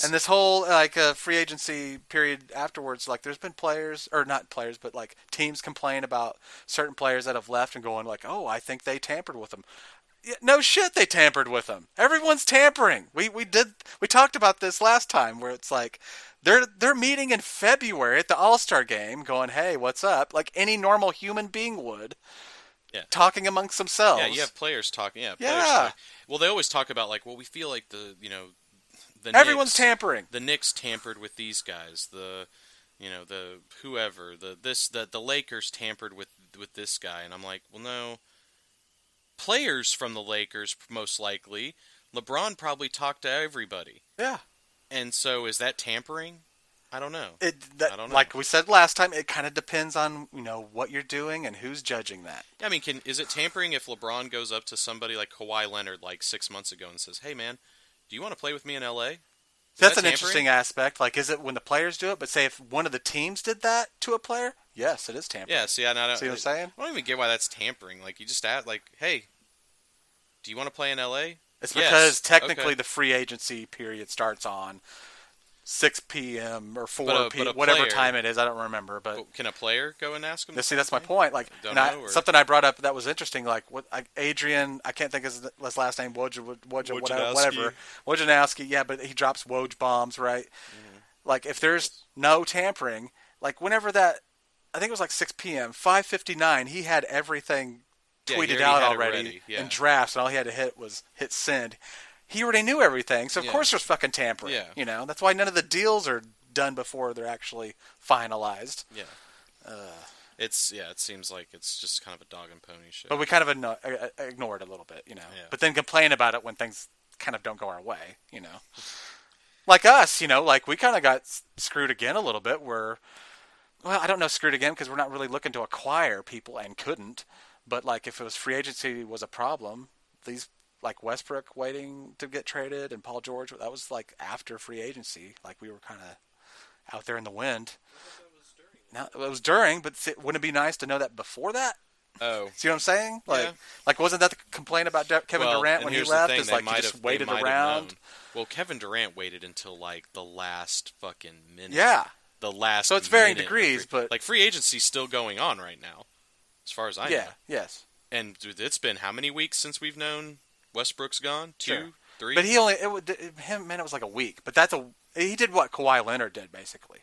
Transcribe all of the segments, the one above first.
And this whole free agency period afterwards, like there's been players or not players, but like teams complain about certain players that have left and going like, "Oh, I think they tampered with them." Yeah, no shit, they tampered with them. Everyone's tampering. We talked about this last time where it's like they're meeting in February at the All-Star game going, "Hey, what's up?" Like any normal human being would, Yeah. talking amongst themselves. Yeah, you have players talking. Yeah, players Yeah. talking. Well, they always talk about like, well, we feel like the Everyone's Knicks, tampering. the Knicks tampered with these guys. The whoever, the Lakers tampered with this guy, and I'm like, well, no. Players from the Lakers, most likely. LeBron probably talked to everybody. Yeah. And so, is that tampering? I don't know. I don't know. Like we said last time, it kind of depends on what you're doing and who's judging that. I mean, is it tampering if LeBron goes up to somebody like Kawhi Leonard like 6 months ago and says, "Hey, man, do you want to play with me in LA?" That's an interesting aspect. Like, is it when the players do it? But say if one of the teams did that to a player, yes, it is tampering. Yeah. See, I don't. See what I'm saying? I don't even get why that's tampering. Like, you just add, like, "Hey, do you want to play in LA?" It's Yes. because technically Okay. the free agency period starts on 6 p.m. or 4 But p.m. a whatever player- time it is. I don't remember, but Can a player go and ask him? see, that's my point. Like, Don't and know, or- something I brought up that was interesting. Like, Adrian, I can't think of his last name, whatever, Wojnarowski. Yeah, but he drops Woj bombs, right? Mhm. Like, if there's no tampering, like whenever that, I think it was like 6 p.m., 5:59, he had everything Yeah, he tweeted already out had it already ready, yeah. in drafts, and all he had to hit was hit send. He already knew everything, so of Yeah. course there's fucking tampering. Yeah. That's why none of the deals are done before they're actually finalized. Yeah. It seems like it's just kind of a dog and pony show. But we kind of ignore it a little bit, Yeah. But then complain about it when things kind of don't go our way. Like us, like we kind of got screwed again a little bit. Well, I don't know screwed again because we're not really looking to acquire people and couldn't. But like if it was free agency was a problem, these like Westbrook waiting to get traded and Paul George, that was like after free agency. Like we were kind of out there in the wind. Now it was during, but wouldn't it be nice to know that before that? Oh. See what I'm saying? Yeah. Like wasn't that the complaint about Kevin Durant when he left? Is like he just waited around. Well, Kevin Durant waited until like the last fucking minute. Yeah. The last. So it's varying minute degrees, but like free agency's still going on right now, as far as I know. Yeah. Yes. And dude, it's been how many weeks since we've known Westbrook's gone? Sure. 2, 3. But it was like a week. But he did what Kawhi Leonard did basically.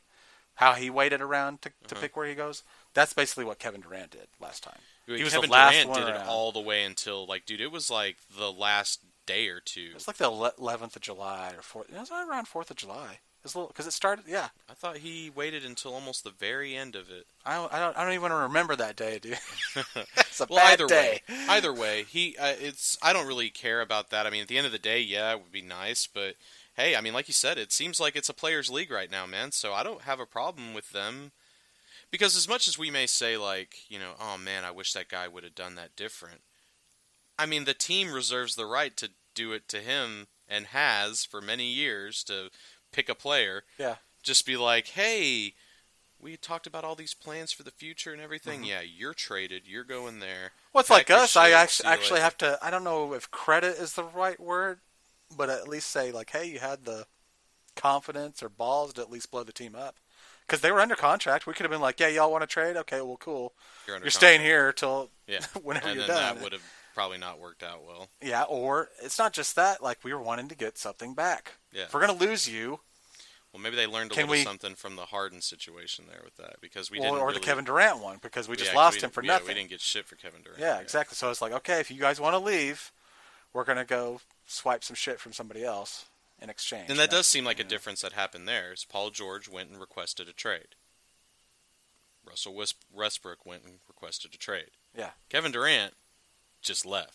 How he waited around to pick where he goes. That's basically what Kevin Durant did last time. He was Kevin the last Durant one did it around. all the way until like, dude, it was like the last day or two. It was like the 11th of July or 4th. It was around 4th of July. It's a little because it started. Yeah. I thought he waited until almost the very end of it. I don't even remember that day, dude. It's a Well, bad either day. way, either way, I don't really care about that. I mean, at the end of the day, yeah, it would be nice, but hey, I mean, like you said, it seems like it's a players' league right now, man. So I don't have a problem with them because as much as we may say, like, oh man, I wish that guy would have done that different. I mean, the team reserves the right to do it to him and has for many years to pick a player. Yeah. Just be like, hey, we talked about all these plans for the future and everything. Mm-hmm. Yeah, you're traded. You're going there. Well, it's Pack like your us. I shit, see you actually later. have to. I don't know if credit is the right word, but at least say like, hey, you had the confidence or balls to at least blow the team up because they were under contract. We could have been like, yeah, y'all want to trade? Okay, well, cool. Under You're staying contract. here till Yeah. whenever And you're then done. that would have probably not worked out well. Yeah, or it's not just that. Like we were wanting to get something back. Yeah. If we're gonna lose you, Well, maybe they learned a Can little we- something from the Harden situation there with that because we didn't or really, the Kevin Durant one because we just actually lost him for didn't- nothing. we didn't get shit for Kevin Durant. Yeah, exactly. So it's like, okay, if you guys want to leave, we're gonna go swipe some shit from somebody else in exchange. And that does seem like a difference that happened there. Is Paul George went and requested a trade. Russell Westbrook went and requested a trade. Yeah. Kevin Durant just left.